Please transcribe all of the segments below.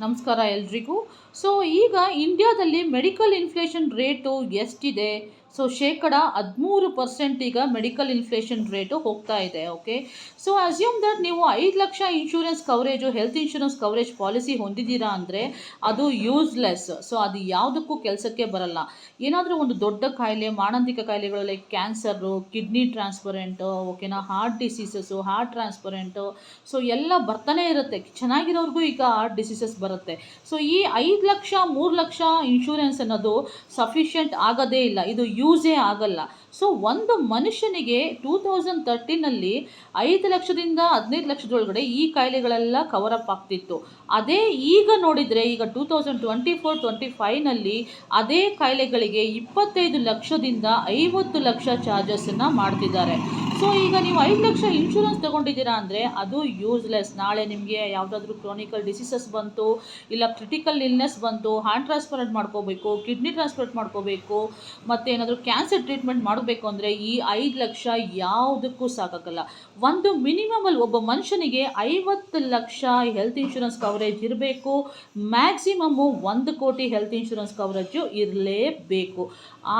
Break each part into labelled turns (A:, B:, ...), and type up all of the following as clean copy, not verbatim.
A: ನಮಸ್ಕಾರ ಎಲ್ರಿಗೂ. ಸೊ ಈಗ ಇಂಡಿಯಾದಲ್ಲಿ ಮೆಡಿಕಲ್ ಇನ್ಫ್ಲೇಷನ್ ರೇಟು ಎಷ್ಟಿದೆ? ಸೊ 13% ಈಗ ಮೆಡಿಕಲ್ ಇನ್ಫ್ಲೇಷನ್ ರೇಟು ಹೋಗ್ತಾ ಇದೆ. ಓಕೆ, ಸೊ ಅಸ್ಯೂಮ್ ದಟ್ ನೀವು 5 lakh insurance coverage, health insurance coverage policy ಹೊಂದಿದ್ದೀರಾ ಅಂದರೆ ಅದು ಯೂಸ್ಲೆಸ್. ಸೊ ಅದು ಯಾವುದಕ್ಕೂ ಕೆಲಸಕ್ಕೆ ಬರಲ್ಲ. ಏನಾದರೂ ಒಂದು ದೊಡ್ಡ ಕಾಯಿಲೆ, ಮಾರಣಾಂತಿಕ ಕಾಯಿಲೆಗಳು ಲೈಕ್ ಕ್ಯಾನ್ಸರು, ಕಿಡ್ನಿ ಟ್ರಾನ್ಸ್ಪರೆಂಟು, ಓಕೆನಾ, heart diseases, heart transparent, so ಎಲ್ಲ ಬರ್ತಾನೆ ಇರುತ್ತೆ. ಚೆನ್ನಾಗಿರೋರ್ಗೂ ಈಗ ಹಾರ್ಟ್ ಡಿಸೀಸಸ್ ಬರುತ್ತೆ. ಸೊ ಈ 5 ಲಕ್ಷ 3 ಲಕ್ಷ ಇನ್ಶೂರೆನ್ಸ್ ಅನ್ನೋದು ಸಫಿಷಿಯೆಂಟ್ ಆಗೋದೇ ಇಲ್ಲ, ಇದು ಯೂಸೇ ಆಗಲ್ಲ. ಸೊ ಒಂದು ಮನುಷ್ಯನಿಗೆ 2013ನಲ್ಲಿ 5 ಲಕ್ಷದಿಂದ 15 ಲಕ್ಷದೊಳಗಡೆ ಈ ಕಾಯಿಲೆಗಳೆಲ್ಲ ಕವರ್ ಅಪ್ ಆಗ್ತಿತ್ತು. ಅದೇ ಈಗ ನೋಡಿದರೆ, ಈಗ 2024-25ನಲ್ಲಿ ಅದೇ ಕಾಯಿಲೆಗಳಿಗೆ 25 ಲಕ್ಷದಿಂದ 50 ಲಕ್ಷ ಚಾರ್ಜಸನ್ನು ಮಾಡ್ತಿದ್ದಾರೆ. ಸೊ ಈಗ ನೀವು 5 ಲಕ್ಷ ಇನ್ಶೂರೆನ್ಸ್ ತೊಗೊಂಡಿದ್ದೀರಾ ಅಂದರೆ ಅದು ಯೂಸ್ಲೆಸ್. ನಾಳೆ ನಿಮಗೆ ಯಾವುದಾದ್ರೂ ಕ್ರಾನಿಕಲ್ ಡಿಸೀಸಸ್ ಬಂತು, ಇಲ್ಲ ಕ್ರಿಟಿಕಲ್ ಇಲ್ನೆಸ್ ಬಂತು, ಹಾರ್ಟ್ ಟ್ರಾನ್ಸ್ಪ್ಲಾಂಟ್ ಮಾಡ್ಕೋಬೇಕು, ಕಿಡ್ನಿ ಟ್ರಾನ್ಸ್ಪ್ಲಾಂಟ್ ಮಾಡ್ಕೋಬೇಕು, ಮತ್ತು ಏನಾದರೂ ಕ್ಯಾನ್ಸರ್ ಟ್ರೀಟ್ಮೆಂಟ್ ಮಾಡಬೇಕು ಅಂದರೆ ಈ 5 ಲಕ್ಷ ಯಾವುದಕ್ಕೂ ಸಾಕಾಗಲ್ಲ. ಒಂದು ಮಿನಿಮಮಲ್ಲಿ ಒಬ್ಬ ಮನುಷ್ಯನಿಗೆ 50 ಲಕ್ಷ ಹೆಲ್ತ್ ಇನ್ಶೂರೆನ್ಸ್ ಕವರೇಜ್ ಇರಬೇಕು. ಮ್ಯಾಕ್ಸಿಮಮ್ಮು 1 ಕೋಟಿ ಹೆಲ್ತ್ ಇನ್ಶೂರೆನ್ಸ್ ಕವರೇಜು ಇರಲೇಬೇಕು.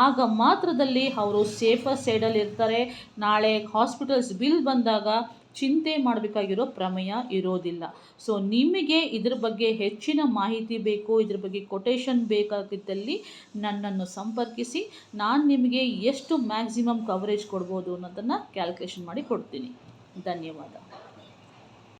A: ಆಗ ಮಾತ್ರದಲ್ಲಿ ಅವರು ಸೇಫರ್ ಸೈಡಲ್ಲಿ ಇರ್ತಾರೆ. ನಾಳೆ ಹಾಸ್ಪಿಟಲ್ಸ್ ಬಿಲ್ ಬಂದಾಗ ಚಿಂತೆ ಮಾಡಬೇಕಾಗಿರೋ ಪ್ರಮೇಯ ಇರೋದಿಲ್ಲ. ಸೊ ನಿಮಗೆ ಇದ್ರ ಬಗ್ಗೆ ಹೆಚ್ಚಿನ ಮಾಹಿತಿ ಬೇಕು, ಇದ್ರ ಬಗ್ಗೆ ಕೊಟೇಶನ್ ಬೇಕಾಗಿದ್ದಲ್ಲಿ ನನ್ನನ್ನು ಸಂಪರ್ಕಿಸಿ. ನಾನು ನಿಮಗೆ ಎಷ್ಟು ಮ್ಯಾಕ್ಸಿಮಮ್ ಕವರೇಜ್ ಕೊಡ್ಬೋದು ಅನ್ನೋದನ್ನು ಕ್ಯಾಲ್ಕುಲೇಷನ್ ಮಾಡಿ ಕೊಡ್ತೀನಿ. ಧನ್ಯವಾದ.